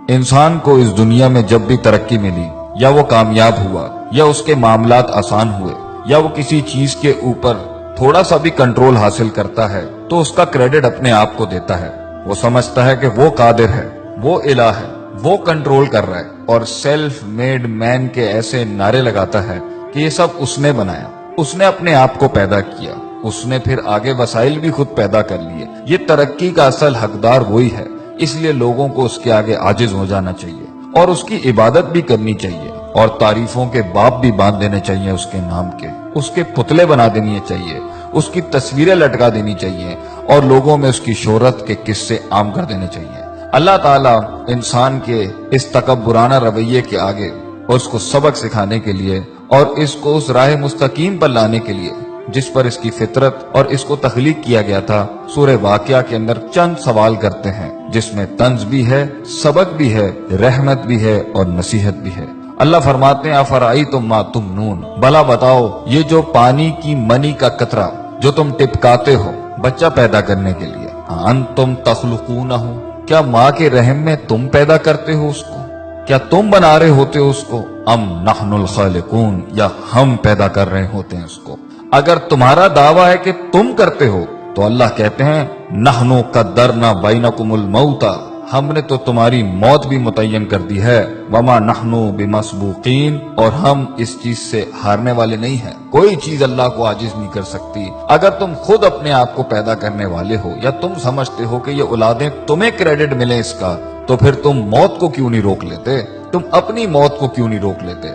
انسان کو اس دنیا میں جب بھی ترقی ملی، یا وہ کامیاب ہوا، یا اس کے معاملات آسان ہوئے، یا وہ کسی چیز کے اوپر تھوڑا سا بھی کنٹرول حاصل کرتا ہے، تو اس کا کریڈٹ اپنے آپ کو دیتا ہے۔ وہ سمجھتا ہے کہ وہ قادر ہے، وہ الہ ہے، وہ کنٹرول کر رہا ہے، اور سیلف میڈ مین کے ایسے نعرے لگاتا ہے کہ یہ سب اس نے بنایا، اس نے اپنے آپ کو پیدا کیا، اس نے پھر آگے وسائل بھی خود پیدا کر لیے۔ یہ ترقی کا اصل حقدار وہی ہے، اس لیے لوگوں کو اس کے آگے عاجز ہو جانا چاہیے اور اس کی عبادت بھی کرنی چاہیے، اور تعریفوں کے باب بھی باندھ دینے چاہیے اس کے نام کے، اس کے پتلے بنا دینے چاہیے، اس کی تصویریں لٹکا دینی چاہیے، اور لوگوں میں اس کی شہرت کے قصے عام کر دینے چاہیے۔ اللہ تعالیٰ انسان کے اس تکبرانہ رویے کے آگے اور اس کو سبق سکھانے کے لیے اور اس کو اس راہ مستقیم پر لانے کے لیے جس پر اس کی فطرت اور اس کو تخلیق کیا گیا تھا، سورہ واقعہ کے اندر چند سوال کرتے ہیں، جس میں طنز بھی ہے، سبق بھی ہے، رحمت بھی ہے اور نصیحت بھی ہے۔ اللہ فرماتے ہیں افرأیتم ما تمنون، بھلا بتاؤ یہ جو پانی کی منی کا قطرہ جو تم ٹپکاتے ہو بچہ پیدا کرنے کے لیے، انتم تخلقونہ، کیا ماں کے رحم میں تم پیدا کرتے ہو اس کو؟ کیا تم بنا رہے ہوتے ہو اس کو؟ ام نحن الخالقون، یا ہم پیدا کر رہے ہوتے ہیں اس کو؟ اگر تمہارا دعویٰ ہے کہ تم کرتے ہو تو اللہ کہتے ہیں نحن قدرنا بینکم الموت، ہم نے تو تمہاری موت بھی متعین کر دی ہے، وما نحن بمسبوقین، اور ہم اس چیز سے ہارنے والے نہیں ہیں، کوئی چیز اللہ کو عاجز نہیں کر سکتی۔ اگر تم خود اپنے آپ کو پیدا کرنے والے ہو یا تم سمجھتے ہو کہ یہ اولادیں تمہیں کریڈٹ ملے اس کا، تو پھر تم موت کو کیوں نہیں روک لیتے؟ تم اپنی موت کو کیوں نہیں روک لیتے؟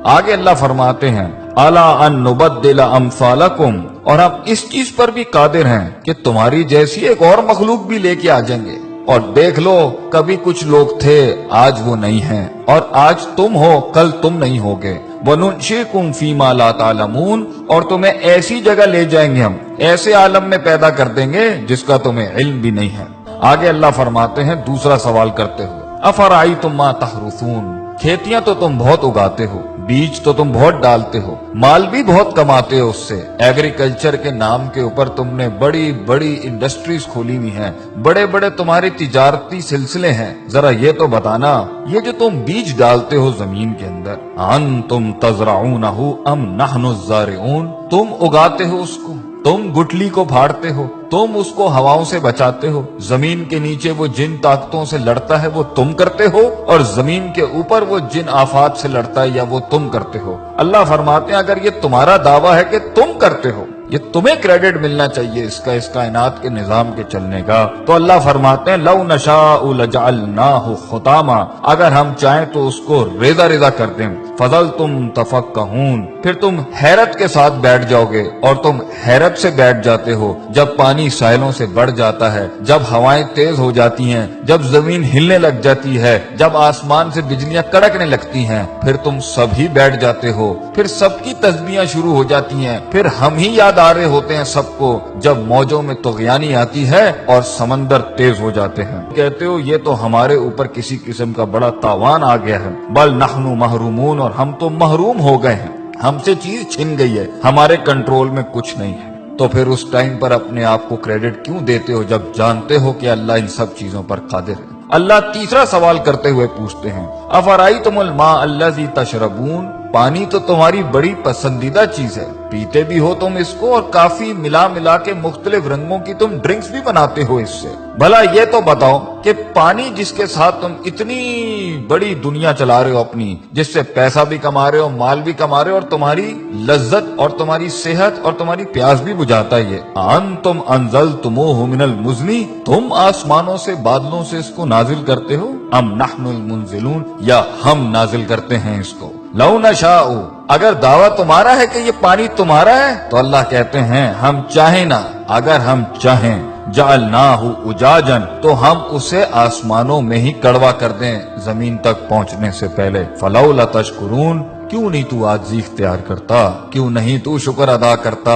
آگے اللہ فرماتے ہیں الا ان نبدل امثالکم، اور ہم اس چیز پر بھی قادر ہیں کہ تمہاری جیسی ایک اور مخلوق بھی لے کے آ جائیں گے، اور دیکھ لو کبھی کچھ لوگ تھے آج وہ نہیں ہیں، اور آج تم ہو کل تم نہیں ہوگے، وَنُنشِئْكُمْ فِي مَا لَا تَعْلَمُونَ، اور تمہیں ایسی جگہ لے جائیں گے، ہم ایسے عالم میں پیدا کر دیں گے جس کا تمہیں علم بھی نہیں ہے۔ آگے اللہ فرماتے ہیں دوسرا سوال کرتے ہوئے افرأیتم ما تحرثون، کھیتیاں تو تم بہت اگاتے ہو، بیج تو تم بہت ڈالتے ہو، مال بھی بہت کماتے ہو اس سے، ایگریکلچر کے نام کے اوپر تم نے بڑی بڑی انڈسٹریز کھولی ہوئی ہیں، بڑے بڑے تمہارے تجارتی سلسلے ہیں، ذرا یہ تو بتانا یہ جو تم بیج ڈالتے ہو زمین کے اندر، انتم تزرعونہ ام نحن الزارعون، تم اگاتے ہو اس کو، تم گٹلی کو پھاڑتے ہو، تم اس کو ہواؤں سے بچاتے ہو، زمین کے نیچے وہ جن طاقتوں سے لڑتا ہے وہ تم کرتے ہو، اور زمین کے اوپر وہ جن آفات سے لڑتا ہے یا وہ تم کرتے ہو۔ اللہ فرماتے ہیں اگر یہ تمہارا دعویٰ ہے کہ تم کرتے ہو، یہ تمہیں کریڈٹ ملنا چاہیے اس کا، اس کائنات کے نظام کے چلنے کا، تو اللہ فرماتے ہیں لو نشاء لجعلناہ حطاما، اگر ہم چاہیں تو اس کو ریزہ ریزہ کر دیں، فظلتم تفکہون، پھر تم حیرت کے ساتھ بیٹھ جاؤ گے، اور تم حیرت سے بیٹھ جاتے ہو جب پانی ساحلوں سے بڑھ جاتا ہے، جب ہوائیں تیز ہو جاتی ہیں، جب زمین ہلنے لگ جاتی ہے، جب آسمان سے بجلیاں کڑکنے لگتی ہیں، پھر تم سب ہی بیٹھ جاتے ہو، پھر سب کی تسبیحاں شروع ہو جاتی ہیں، پھر ہم ہی یاد آ رہے ہوتے ہیں سب کو جب موجوں میں طغیانی آتی ہے اور سمندر تیز ہو جاتے ہیں، کہتے ہو یہ تو ہمارے اوپر کسی قسم کا بڑا تاوان آ گیا ہے، بل نحن محرومون، اور ہم تو محروم ہو گئے ہیں، ہم سے چیز چھن گئی ہے، ہمارے کنٹرول میں کچھ نہیں ہے۔ تو پھر اس ٹائم پر اپنے آپ کو کریڈٹ کیوں دیتے ہو جب جانتے ہو کہ اللہ ان سب چیزوں پر قادر ہے؟ اللہ تیسرا سوال کرتے ہوئے پوچھتے ہیں افرأیتم الماء الذی تشربون، پانی تو تمہاری بڑی پسندیدہ چیز ہے، پیتے بھی ہو تم اس کو، اور کافی ملا ملا کے مختلف رنگوں کی تم ڈرنکس بھی بناتے ہو اس سے، بھلا یہ تو بتاؤ کہ پانی جس کے ساتھ تم اتنی بڑی دنیا چلا رہے ہو اپنی، جس سے پیسہ بھی کما رہے ہو، مال بھی کما رہے ہو، اور تمہاری لذت اور تمہاری صحت اور تمہاری پیاس بھی بجھاتا ہے، یہ انتم انزلتموہ من المزن، تم آسمانوں سے بادلوں سے اس کو نازل کرتے ہو، ام نحن المنزلون، یا ہم نازل کرتے ہیں اس کو، لو نشاء، اگر دعویٰ تمہارا ہے کہ یہ پانی تمہارا ہے تو اللہ کہتے ہیں ہم چاہیں نا، اگر ہم چاہیں جعلناہ اجاجن، تو ہم اسے آسمانوں میں ہی کڑوا کر دیں زمین تک پہنچنے سے پہلے، فلولا تشکرون، کیوں نہیں تو عاجزی اختیار کرتا، کیوں نہیں تو شکر ادا کرتا؟